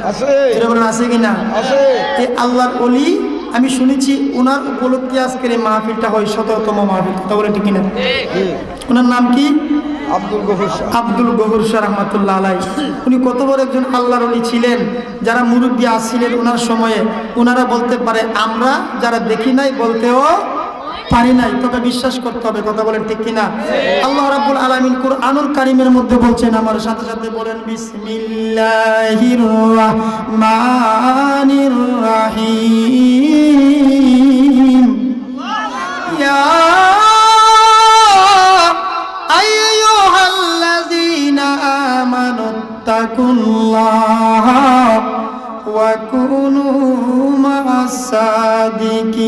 আছে আছে কিনা? এই আল্লাহর ওলি আমি শুনেছি ওনার উপলক্ষে আজকের এই মাহফিলটা হয় ১৭তম মাহফিল। কথা বলে ঠিক কিনা? ওনার নাম কি? আব্দুল গফুর শাহ রহমাতুল্লাহ আলাই। উনি কত বড় একজন আল্লাহর ওলি ছিলেন। যারা মুরব্বী আসছিলেন ওনার সময়ে, ওনারা বলতে পারে আমরা যারা দেখি নাই বলতেও পারি নাই, তবে বিশ্বাস করতে হবে। কথা বলেন ঠিক কিনা? আল্লাহ রাব্বুল আলামিন কুরআনুল কারীমের মধ্যে বলছেন, আমার সাথে সাথে বলেন বিসমিল্লাহির রাহমানির রাহিম। ইয়া আইয়ুহাল্লাযীনা আমানুত্তাকুল্লাহা ওয়া কুনু মা'আস সাদিকিন।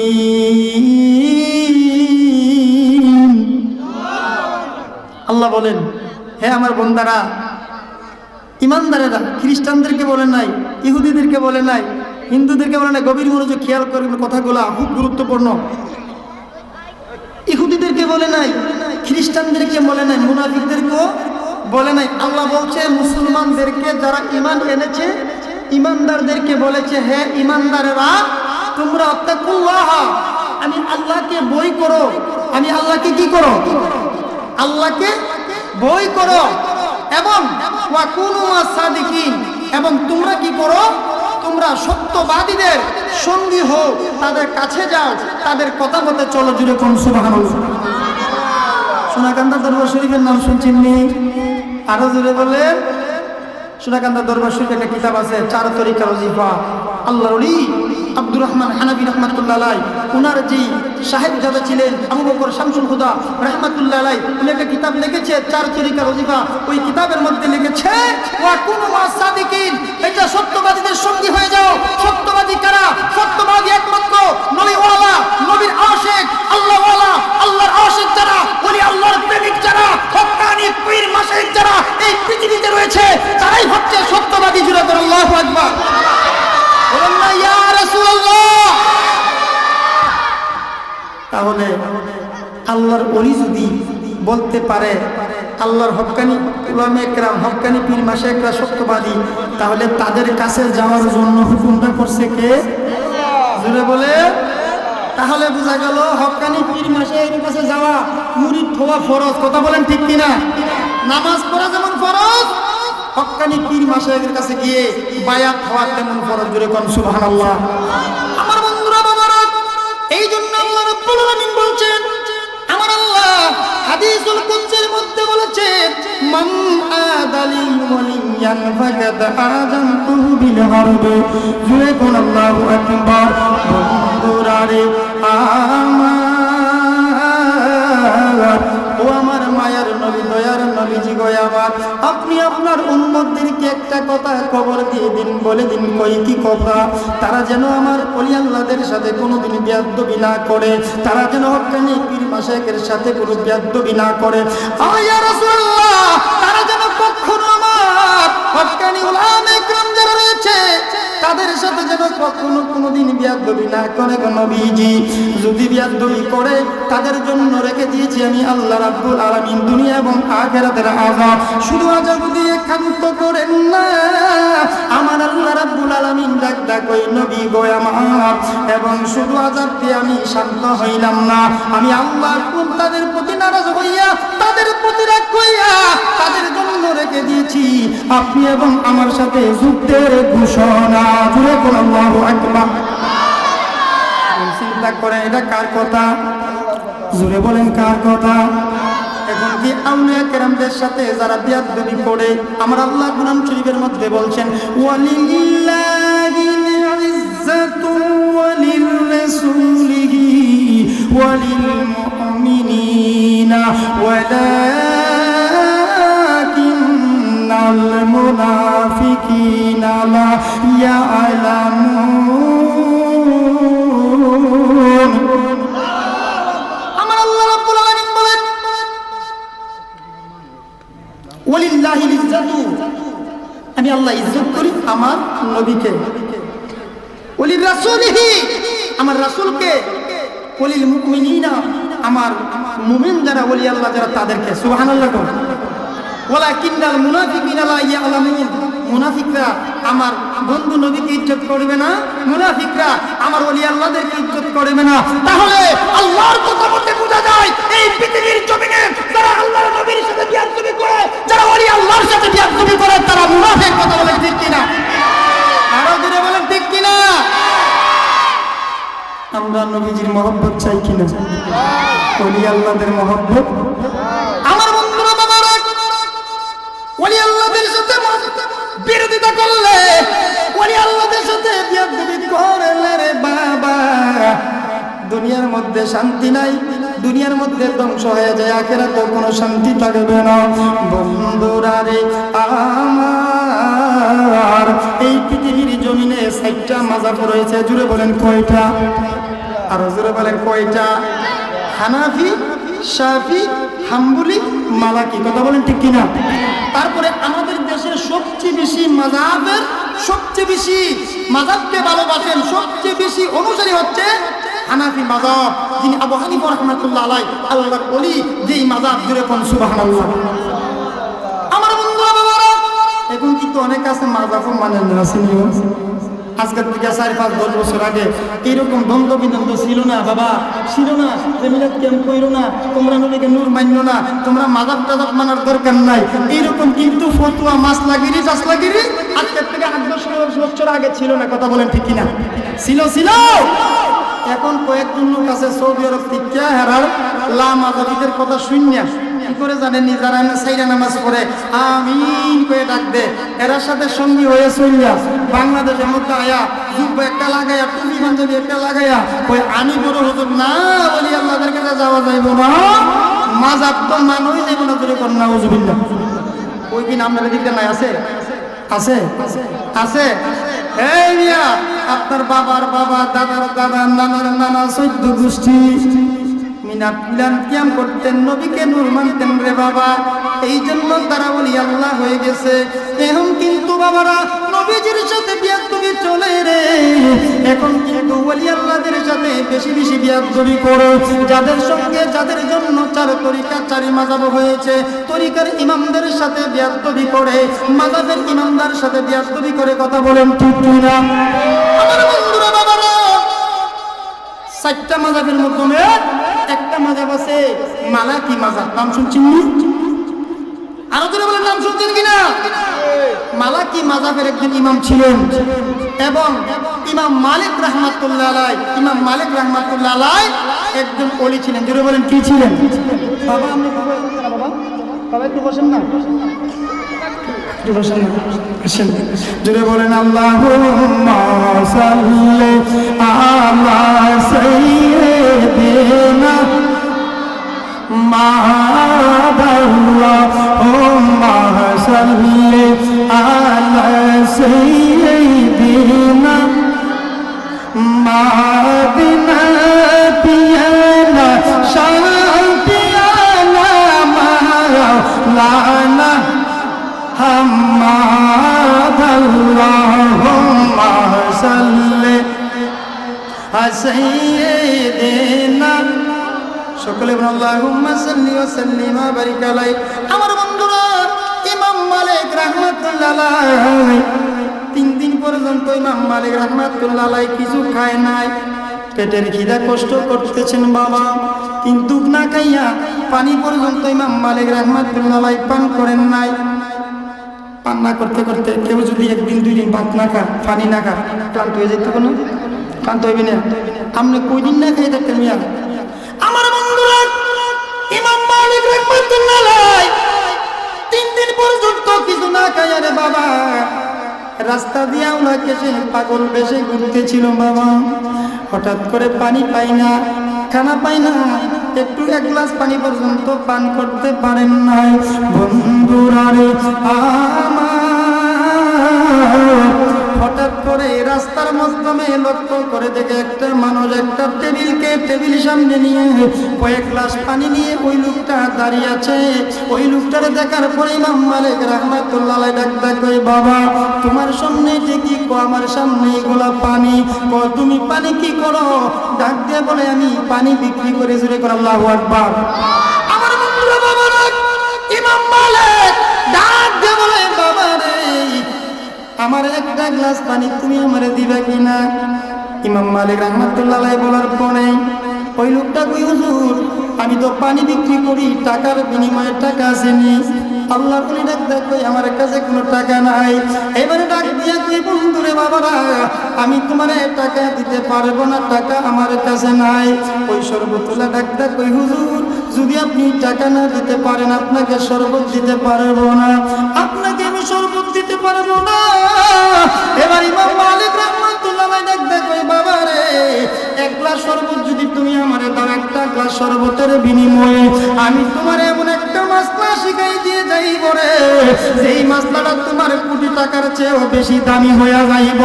আল্লাহ বলেন, হে আমার বন্দারা, ইমানদারেরা, খ্রিস্টানদেরকে বলে নাই, ইহুদিদেরকে বলে নাই, হিন্দুদেরকে বলে নাই। গভীর মনোযোগ খেয়াল করবেন, কথাগুলো খুব গুরুত্বপূর্ণ। ইহুদিদেরকে বলে নাই, খ্রিস্টানদেরকে বলে নাই, মুনাফিকদেরকেও বলে নাই। আল্লাহ বলছে মুসলমানদেরকে, যারা ঈমান এনেছে, ঈমানদারদেরকে বলেছে, হে ঈমানদারেরা, তোমরা আত্তাকুল্লাহ, আমি আল্লাহকে ভয় করো। আমি আল্লাহকে কি করো? আল্লাহকে ভয় করো। এবং ওয়া কুনু মা'আস সাদিকিন, এবং তোমরা কি করো? তোমরা সত্যবাদীদের সঙ্গী হও, তাদের কাছে যাও, তাদের কথা মতে চলো। জুড়ে কোন সুবহানাল্লাহ। সোনাকান্দা দরবার শরীফের নাম শুনছেন নি? আরো জোরে বলেন। সোনাকান্দা দরবার শরীফ একটা কিতাব আছে, 4 তরিকা ওজিফা। আল্লাহর ওলি আব্দুর রহমান হানাফি রহমাতুল্লাহ আলাই, ওনার যে সাহেবজাদা ছিলেন আবু বকর শামসুল হুদা রহমাতুল্লাহ আলাই, উনি একটা কিতাব লিখেছে 4 তরিকা ওজিফা। ওই কিতাবের মধ্যে লিখেছে ওয়া কুনু মা'আস সাদিকিন, এটা সত্যবাদীদের সঙ্গী হয়ে যাও। সত্যবাদী কারা? সত্যবাদী একমাত্র নবীওয়ালা, নবীর আশিক, আল্লাহওয়ালা, আল্লাহর আশিক যারা, ওলি আল্লাহর প্রেমিক যারা, হক্কানি পীর মাশায়েখ যারা এই পৃথিবীতে রয়েছে, তারাই হচ্ছে সত্যবাদী। জুড়ে বলেন আল্লাহু আকবার। বলেন না ইয়া রাসূলুল্লাহ। তাহলে আল্লাহর ওলি যদি বলতে পারে আল্লাহর হক্কানি উলামায়ে কেরাম, হক্কানি পীর মাশায়েখরা সত্যবাদী, তাহলে তাদের কাছে যাওয়ার জন্য হুকুমটা করছে কে? জোরে বলে। তাহলে বোঝা গেল হক্কানি পীর মাশায়েখের কাছে যাওয়া, মুরিদ হওয়া ফরজ। কথা বলেন ঠিক কিনা? নামাজ পড়া যেমন ফরজ, হক্কানি পীর মাশায়েখের কাছে গিয়ে বায়াত হওয়া তেমন ফরজ। জোরে কোন সুবহানাল্লাহ। আমার বন্ধুরা, বাবারা, এই জন্য আল্লাহ রাব্বুল আলামিন বলছেন, আমার আল্লাহ হাদিসুল কুদসির মধ্যে বলেছেন, মান আদালি ওয়ালিয়ান ফাকাদ আযানতুহু বিল হারব। জুরে কোন আল্লাহু আকবার। বন্ধুরা রে আমার, ও আমার মায়ার নবী, দয়ার নবীজি গো আমার, আপনি আপনার উম্মতদেরকে একটা কথা খবর দিয়ে দিন, বলে দিন। কই কি কথা? তারা যেন আমার ওলি আল্লাহদের সাথে কোনোদিন বেয়াদবি না করে, তারা যেন হক্কানি পীর মাশায়েখের সাথে কোনো বেয়াদবি না করে। ইয়া রাসূলুল্লাহ, তারা যেন কখনো আমার হক্কানি উলামায়ে কেরাম যারা রয়েছে তাদের সাথে যেন কখনো কোনোদিন বেয়াদবি না করে গো নবীজি। যদি বেয়াদবি করে, তাদের জন্য রেখে দিয়েছি আমি আল্লাহ রাব্বুল আলামিন দুনিয়া এবং আখিরাতের আযাব। শুধু আযাব দিয়ে ক্ষান্ত করেন না, আমার আল্লাহ রাব্বুল আলামিন ডাক ওই নবী গো আমার, এবং শুধু আযাব দিয়ে আমি শান্ত হইলাম না, আমি আল্লাহ তাদের প্রতি নারাজ হইয়া, তাদের প্রতি রাগ হইয়া, তাদের জন্য রেখে দিয়েছি আপনি এবং আমার সাথে যুদ্ধের ঘোষণা। জুড়ে কোন আল্লাহু আকবার। চিন্তা করেন এটা কার কথা? জোরে বলেন কার কথা? এখন কি আউলিয়া কেরামদের সাথে যারা বেয়াদবি করে, আমার আল্লাহ কুরআন শরীফের মধ্যে বলছেন, ওয়ালিল্লাহিল ইজ্জাতু ওয়ালিররাসূলিহি ওয়ালিল মুমিনিনা ওয়ালাকিন্নাল মুনাফিকিনা লা ইয়ালামুন। আমার আল্লাহ রাব্বুল আলামিন বলেন, ওয়ালিল্লাহিল ইজ্জাতু, আমি আল্লাহ ইজ্জত করি আমার নবীকে, ওয়ালির রাসূলিহি, আমার রাসূলকে, ওয়ালিল মুমিনিনা, আমার মুমিন যারা ওলি আল্লাহ যারা তাদেরকে। সুবহানাল্লাহ। ওয়ালাকিন্নাল মুনাফিকিনা লা ইয়ালামুন, মুনাফিকরা আমার বন্ধু নবীকে ইজ্জত করবে না, মুনাফিকরা আমার ওলি আল্লাহদেরকে ইজ্জত করবে না। তাহলে আল্লাহর কথা বলতে বোঝা যায় এই পৃথিবীর জমিনে যারা আল্লাহর নবীর সাথে বিয়াদবি করে, যারা ওলি আল্লাহর সাথে বিয়াদবি করে, তারা মুনাফিক। কথা বলেন ঠিক কিনা? আরো জোরে বলেন ঠিক কিনা? আমরা নবীজির মহব্বত চাই কিনা? ওলি আল্লাহদের মহব্বত। আমার বন্ধুরা বাবারা, ওলি আল্লাহদের সাথে বিরোধিতা করলে, ওলি আল্লাহদের সাথে বিয়াদবি করলে রে বাবা, দুনিয়ার মধ্যে শান্তি নাই, দুনিয়ার মধ্যে ধ্বংস হয়ে যায়, আখিরাতে কোনো শান্তি থাকবে না। বন্ধুরা রে আমার, এই পৃথিবীর জমিনে ৬০টা মাযহাব রয়েছে। জুড়ে বলেন কয়টা? আরো জোরে বলেন কয়টা? হানাফি, শাফি, হাম্বলি, মালাকি। কথা বলেন ঠিক কিনা? তারপরে আমাদের দেশের সবচেয়ে বেশি মাযহাবের, সবচেয়ে বেশি মাযহাবকে ভালোবাসেন, সবচেয়ে বেশি অনুসারী হচ্ছে হানাফি মাযহাব, যিনি আবু হানিফা রাহমাতুল্লাহ আলাইহি, আল্লাহর ওলি, যেই মাযহাব। জুড়ে কোন সুবহানাল্লাহ। আমার বন্ধুরা বাবারা, এখন কিন্তু অনেক আছে মাযহাব মানেন না। আজকের থেকে ৪-৫-১০ বছর আগে এইরকম দ্বন্দ্ব বিদ্বন্দ্ব ছিল না বাবা, ছিল না। যে মিলাদ ক্যাম্প কইরো না, তোমরা নবীকে নূর মান্য না, তোমরা মাযহাব টাযহাব মানার দরকার নাই, এইরকম কিন্তু ফতোয়া মাসলাগিরি জাসলাগিরি আজকের থেকে ৮-১০ বছর আগে ছিল না। কথা বলেন ঠিক কিনা? ছিল। এখন কয়েকজন লোক আছে সৌদি আরব থেকে হেরার লা মাযহাবিদের কথা শুনিয়া কি করে জানেন, যারা সাইরা নামাজ পড়ে আমিন কয়ে ডাক দে, এর সাথে সঙ্গী হয়ে চলিয়া বাংলাদেশের মধ্যে আয়া জুব্বা একটা লাগাইয়া, টুপি পাঞ্জাবি একটা লাগাইয়া কই আমি বড় হুজুর না, ওলি আল্লাহদের কাছে যাওয়া যাইব না, মাযহাব তো মানুই যাইব না। ধরে কোন নাউজুবিল্লাহ। ওই দিন আপনাদের দিকে নাই? আছে আছে আছে। এই মিয়া, আপনার বাবার বাবা, দাদার দাদা, নানার নানা, ১৪ গোষ্ঠী মিনাত মিলান কিয়াম করতেন, নবীকে নূর মানতেন রে বাবা, এই জন্য তারা ওলি আল্লাহ হয়ে গেছে। এখন কিন্তু বাবারা নবীজির সাথে বিয়াদবি চলে রে, এখন কিন্তু ওলি আল্লাহদের সাথে বেশি বেশি বিয়াদবি করে, যাদের সঙ্গে যাদের জন্য ৪ তরিকা ৪ মাযহাব হয়েছে, তরিকার ইমামদের সাথে বিয়াদবি করে, মাযহাবের ইমামদের সাথে বিয়াদবি করে। কথা বলেন ঠিক কিনা? আমার বন্ধুরা বাবারা, ৪টা মাযহাবের মধ্যে একটা মাযহাব আছে মালাকি মাযহাব। নাম শুনছেন? আরো জোরে বলেন, নাম শুনছেন কিনা? মালাকি মাযহাবের একজন ইমাম ছিলেন এবং ইমাম মালিক রাহমাতুল্লাহ আলাইহি, ইমাম মালিক রাহমাতুল্লাহ আলাইহি একজন ওলি ছিলেন। জোরে বলেন কি ছিলেন? বাবা আপনি বাবা বাবা একটু বসেন না, একটু বসেন না, বসেন। জোরে বলেন আল্লাহুম্মা সাল্লি আলা সাইয়্যিদিনা মা'আল্লাহুম্মা সাল্লি আলা সাইয়্যিদিনা মা'দিনা পিয়ানা শান্তিয়ানা মাওলানা হাম্মাদ আল্লাহুম্মা সাল্লি আলা সাইয়্যিদিনা। সকলে বলেন আল্লাহুম্মা সাল্লি ওয়া সাল্লিম ওয়া বারিক আলাইহি। আমার বন্ধুরা, ইমাম মালিক রাহমাতুল্লাহ আলাইহি ৩ দিন পর্যন্ত ইমাম মালিক রাহমাতুল্লাহ আলাইহি কিছু খায় নাই, পেটের খিদা কষ্ট করতেছেন বাবা, কিন্তু না খাইয়া পানি পর্যন্ত ইমাম মালিক রাহমাতুল্লাহ আলাইহি পান করেন নাই। পান না করতে করতে কেউ যদি ১ দিন ২ দিন ভাত না খা, পানি না খা, ক্লান্ত হয়ে যেত। কোনো ক্লান্ত হইবি না? আপনি কই দিন না খাই থাকতেন মিয়া? আমার বন্ধুরা, ইমাম মালিক রাহমাতুল্লাহ আলাইহি ৩ দিন পর্যন্ত কিছু না খায় রে বাবা, রাস্তা দিয়া ওনাকে সে পাগল বেশে ঘুরতেছিল বাবা। হঠাৎ করে পানি পাই না, খানা পাই না, একটু ১ গ্লাস পানি পর্যন্ত পান করতে পারেন নাই। বন্ধুরা রে আমার, হঠাৎ করে রাস্তার মাধ্যমে লক্ষ্য করে দেখে একটা মানুষ একটা টেবিল সামনে নিয়ে কয়েক গ্লাস পানি নিয়ে ওই লোকটা দাঁড়িয়ে আছে। ওই লোকটারে দেখার পরে ইমাম মালিক রাহমাতুল্লাহ আলাইহি ডাক কই, বাবা তোমার সামনে যে কি কো, আমার সামনে এগুলা পানি, কো তুমি পানি কি করো? ডাক দিয়ে বলে আমি পানি বিক্রি করে। জোরে করে আল্লাহু আকবার। আমার বন্ধুরা বাবারা, ইমাম মালিক ডাক দিয়ে বলে, বাবা রে আমার একটা গ্লাস পানি তুমি আমারে দিবা কিনা? ইমাম মালিক রাহমাতুল্লাহ আলাইহি বলার পরে ওই লোকটা কই, হুজুর আমি তো পানি বিক্রি করি, টাকার বিনিময়ে টাকা আসেনি। আল্লাহর ওলি ডাক কই, আমার কাছে কোনো টাকা নাই। এবারে ডাক দিয়া কই, বন্ধুরে বাবারা, আমি তোমারে টাকা দিতে পারবো না, টাকা আমার কাছে নাই। ওই শরবতুল্লাহ ডাক কই, হুজুর যদি আপনি টাকা না দিতে পারেন, আপনাকে শরবত দিতে পারবো না, আপনাকে আমি শরবত দিতে পারবো না। এবার ইমাম মালিক রাহমাতুল্লাহ আলাইহি ডাক কই, বাবা রে, এক গ্লাস শরবত যদি তুমি আমারে দাও, একটা গ্লাস শরবতের বিনিময়ে আমি তোমার এমন একটা মাসলা শিখাই দিয়ে যাইব রে, যেই মাসলাটা তোমার কোটি টাকার চেয়েও বেশি দামি হয়ে যাইব।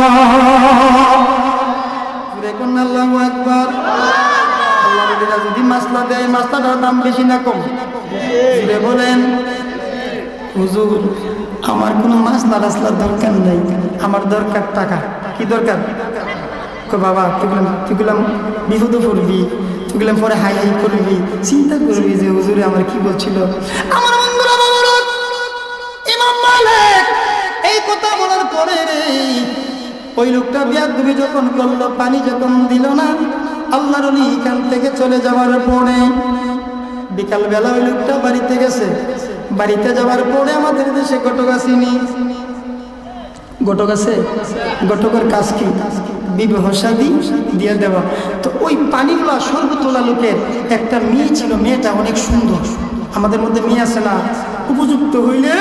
দেখুন, আল্লাহু আকবার। আল্লাহর ওলিরা যদি মাসলা দেয়, মাসলাটার দাম বেশি না কম? জুড়ে বলেন। হুজুর আমার কোনো মাসলা রাসলার দরকার নাই, আমার দরকার টাকা। কি দরকার? বাবা তুগুলাম বিপদে পড়বি, তুগুলাম পরে হাই হাই করবি, চিন্তা করবি যে হুজুরে আমার কি বলছিল। আমার বন্ধুরা বাবারা, ইমাম মালিক এই কথা বলার পরে রে ওই লোকটা বিয়াদবি যখন করলো, পানি যখন দিল না, আল্লাহর ওলি এখান থেকে চলে যাওয়ার পরে বিকালবেলা ওই লোকটা বাড়িতে গেছে। বাড়িতে যাওয়ার পরে আমাদের দেশে ঘটক আসেনি, ঘটক আছে, ঘটকের কাজ কি? বিবাহ শাদী দিয়ে দেওয়া। তো ওই পানিগুলা শরবতওয়ালা লোকের একটা মেয়ে ছিল, মেয়েটা অনেক সুন্দর। আমাদের মধ্যে মেয়ে আছে না, উপযুক্ত হইলে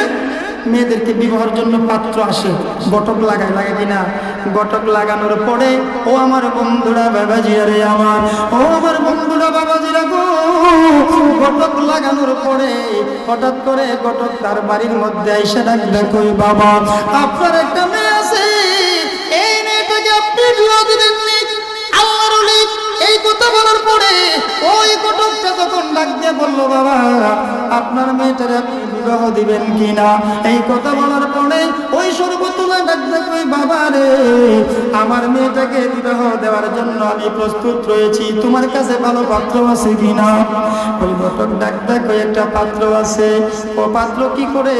মেয়েদেরকে বিবাহের জন্য পাত্র আসে, ঘটক লাগায়, লাগে কিনা? ঘটক লাগানোর পরে ও আমার বন্ধুরা বাবাজিরা রে, আমার বন্ধুরা বাবাজিরা গো, ঘটক লাগানোর পরে হঠাৎ করে ঘটক তার বাড়ির মধ্যে এসে ডাক কই, বাবা আপনার একটা মেয়ে আছে, এই মেয়েটাকে আপনি বিবাহ দিবেননি? আল্লাহর ওলি এই কথা বলার পরে ওই ঘটকটা তখন ডাক দিয়ে বলল, বাবা আপনার মেয়েটারে আপনি বিবাহ দিবেন কিনা? এই কথা বলার পরে ওই শরবতুল্লাহ ডাক দিয়ে কই, বাবা রে, আমার মেয়েটাকে বিবাহ দেওয়ার জন্য আমি প্রস্তুত রয়েছি, তোমার কাছে ভালো পাত্র আছে কিনা? ওই ঘটক ডাক দিয়ে কই, একটা পাত্র আছে। ও পাত্র কি করে?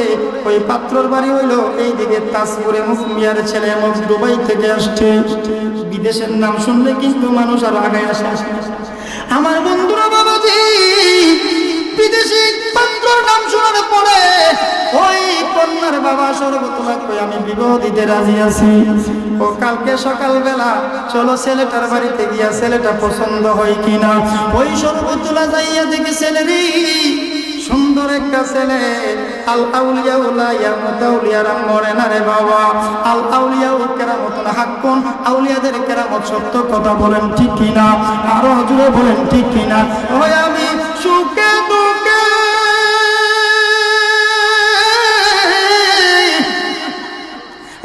ওই পাত্রর বাড়ি হইলো এইদিকে তাজপুরে, মুখ মিয়ার ছেলে, মুখ দুবাই থেকে আসছে। বিদেশের নাম শুনলে কিন্তু মানুষ আর আগে আসে। আমার বন্ধুরা বাবাজি, বিদেশি পাত্রর নাম শোনার পরে ওই কন্যার বাবা শরবতুল্লাহ কই, আমি বিবাহ দিতে রাজি আছি। ও কালকে সকালবেলা চলো ছেলেটার বাড়িতে গিয়া ছেলেটা পছন্দ হয় কিনা। ওই শরবতুল্লাহ যাইয়া দেখে ছেলেরই সুন্দর একটা ছেলে। আল আউলিয়া উলাইয়া মুতাউলিয়ারা মরে না রে বাবা, আল আউলিয়া কেরামতুন হাক্কুন, আউলিয়াদের কেরামত সত্য, কথা বলেন ঠিক কিনা? আরো জোরে বলেন ঠিক কিনা? ওই আমি সুখে দুঃখে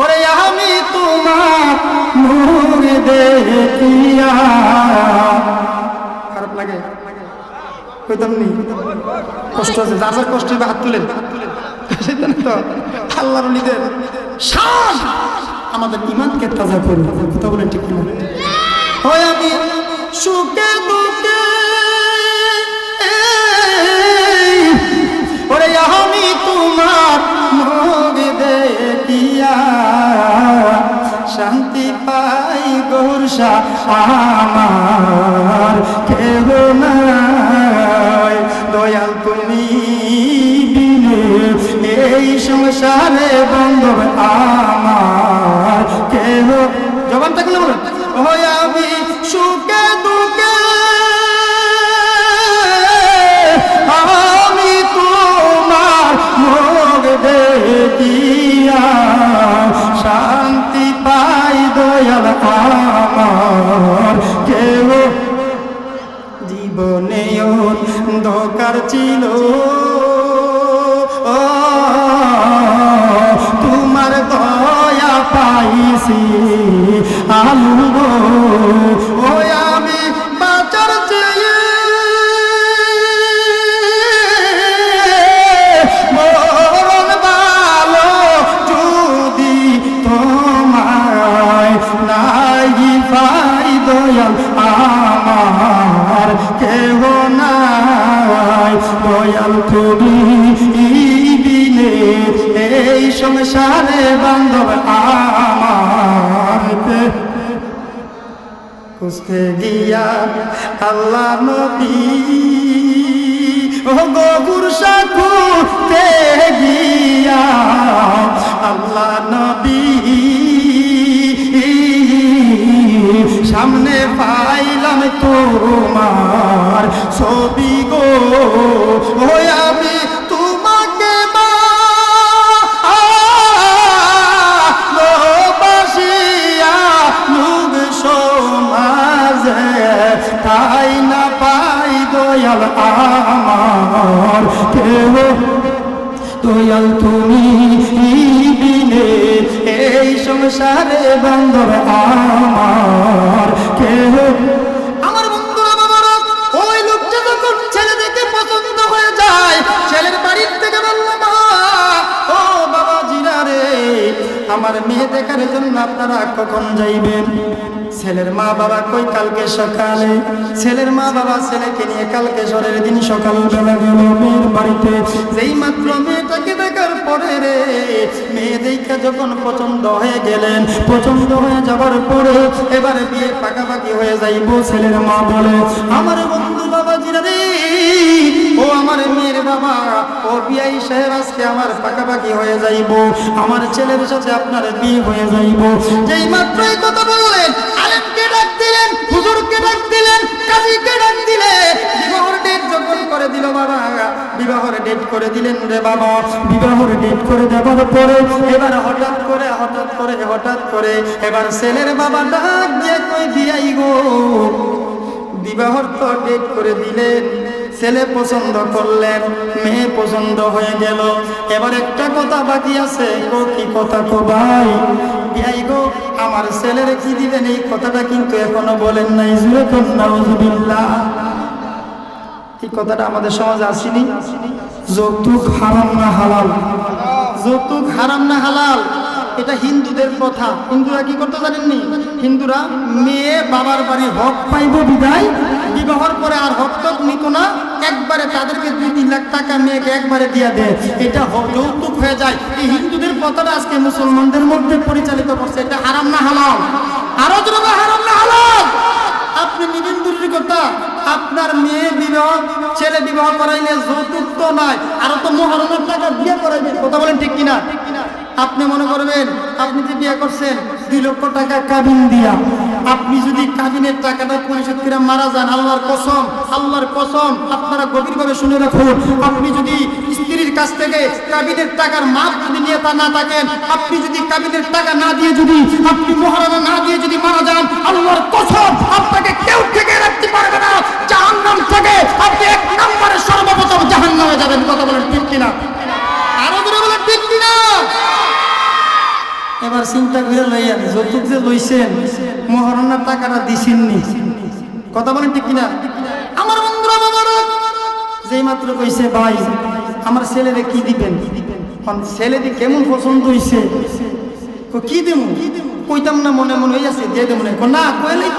ওরে আমি তোমার মুখ দেখিয়া, খারাপ লাগে কইতাম নি? কষ্ট আছে, যার যার কষ্ট হাত তুলেন। তো আল্লাহর ওলিদের শান আমাদের ঈমানকে তাজা করুন, কথা বলেন ঠিক কিনা? ওই আমি সুখে দুঃখে ওরে আমি তোমার মুখ দেখিয়া শান্তি পাই গৌরসা, আমার কেহ নাই দয়াল তুমি বিনে এই সংসারে বন্ধব আমার কেহ। জবানটা কেন বলেন? ওই আমি সুখে দুঃখে আমি তোমার মুখ দেখিয়া শান্তি পাই দয়াল আমার কেউ। জীবনে অন্ধকার ছিল তোমার দয়া পাইছি আলো, ওই আমি বাঁচার চেয়ে মরণ ভালো যদি তোমায় নাই পাই দয়াল আমার কেহ নাই দয়াল তুমি বিনে এই সংসারে বান্ধব খুঁজতে গিয়া আল্লাহ নবী ও গো গুরসা খুঁজতে গিয়া আল্লাহ নবী সামনে পাইলাম তোমার ছবি গো ওই আমি তোমাকে ভালোবাসিয়া লোক সমাজে তাই না পাই দয়াল আমার কেউ দয়াল তুমি বিনে এই সংসারে বান্ধব আমার কেউ। আমার বন্ধুরা বাবারা, ওই লোকটা যখন ছেলে দেখে পছন্দ হয়ে যায়, ছেলের বাড়ির থেকে বলল মা ও বাবা জিরা রে, আমার মেয়ে দেখার জন্য আপনারা কখন যাইবেন? ছেলের মা বাবা কই কালকে সকালে। ছেলের মা বাবা ছেলেকে নিয়ে কালকে ঝড়ের দিন সকালবেলা গেল মেয়ের বাড়িতে। যেই মাত্র মেয়েটাকে দেখার পরে রে, মেয়ে দেখা যখন পছন্দ হয়ে গেলেন, পছন্দ হয়ে যাবার পরে এবারে বিয়ে পাকাপাকি হয়ে যাইব। ছেলের মা বলে আমার বন্ধু বাবা জিরা রে, ও আমার মেয়ের বাবা, ও বিয়াই সাহেব আজকে আমার পাকাপাকি হয়ে যাইব, আমার ছেলের সাথে আপনার বিয়ে হয়ে যাইব। যেই মাত্র এই কথা বললেন, আলেমকে ডাক দিলেন, হুজুরকে ডাক দিলেন, কাজীকে ডাক দিলেন, বিবাহের ডেট যখন করে দিল বাবা, বিবাহের ডেট করে দিলেন রে বাবা। বিবাহের ডেট করে দেওয়ার পরে এবার হঠাৎ করে এবার ছেলের বাবা ডাক দিয়ে কই বিয়াই গো, বিবাহর তো ডেট করে দিলেন, ছেলে পছন্দ করলেন, মেয়ে পছন্দ হয়ে গেল, এবার একটা কথা বাকি আছে। কি কথা কো ভাই? বিয়াই গো আমার ছেলের কি দিবেন এই কথাটা কিন্তু এখনো বলেন নাই। নাউজুবিল্লাহ, এই কথাটা আমাদের সমাজে আসেনি। যৌতুক হারাম না হালাল? যৌতুক হারাম না হালাল? এটা হিন্দুদের কথা। হিন্দুরা কি করতে জানেননি? হিন্দুরা মেয়ে বাবার বাড়ি হক পাইব বিদায় বিবাহর পরে আর হক টক নিত না, একবারে তাদেরকে 2-3 লাখ টাকা মেয়েকে একবারে দিয়ে দেয়, এটা যৌতুক হয়ে যায়। এই হিন্দুদের কথাটা আজকে মুসলমানদের মধ্যে পরিচালিত করছে। এটা হারাম না হালাল? আরো জোরে হারাম না হালাল? আপনি নিবেন দূরের কথা, আপনার মেয়ে বিবাহ ছেলে বিবাহ করাইলে যৌতুক তো নয়, আরো তো মহরমের টাকা বিয়ে করাইবেন। কথা বলেন ঠিক কিনা? আপনি মনে করবেন আপনি যে বিয়ে করছেন 2 লক্ষ টাকা কাবিন দিয়া, আপনি যদি কাবিনের টাকাটা পরিশোধ করে মারা যান, আল্লাহর কসম আপনারা গভীরভাবে শুনে রাখুন, আপনি যদি স্ত্রীর কাছ থেকে কাবিনের টাকার মাপ যদি নিয়ে তা না থাকেন, আপনি যদি কাবিনের টাকা না দিয়ে যদি আপনি মহারণা না দিয়ে যদি মারা যান, আল্লাহর কসম আপনাকে কেউ থেকে রাখতে পারবে না। জাহান্নাম থেকে আপনি 1 নম্বরে সর্বপ্রথম জাহান্নামে যাবেন। কথা বলেন ঠিক কিনা? আরো ধরে বলেন ঠিক কিনা? এবার চিন্তা করে লইয়া যৌতুক যে লইছেন, মহারণার টাকাটা দিছেননি। কথা বলেন ঠিক কিনা? আমার বন্ধুরা বাবারা, যেই মাত্র কইছে ভাই আমার ছেলেরে কি দিবেন, ছেলেটি কেমন পছন্দ হইছে, কি দেবো কইতাম না, মনে মনে হয়ে আছে দিয়ে দেবো না, কইলেই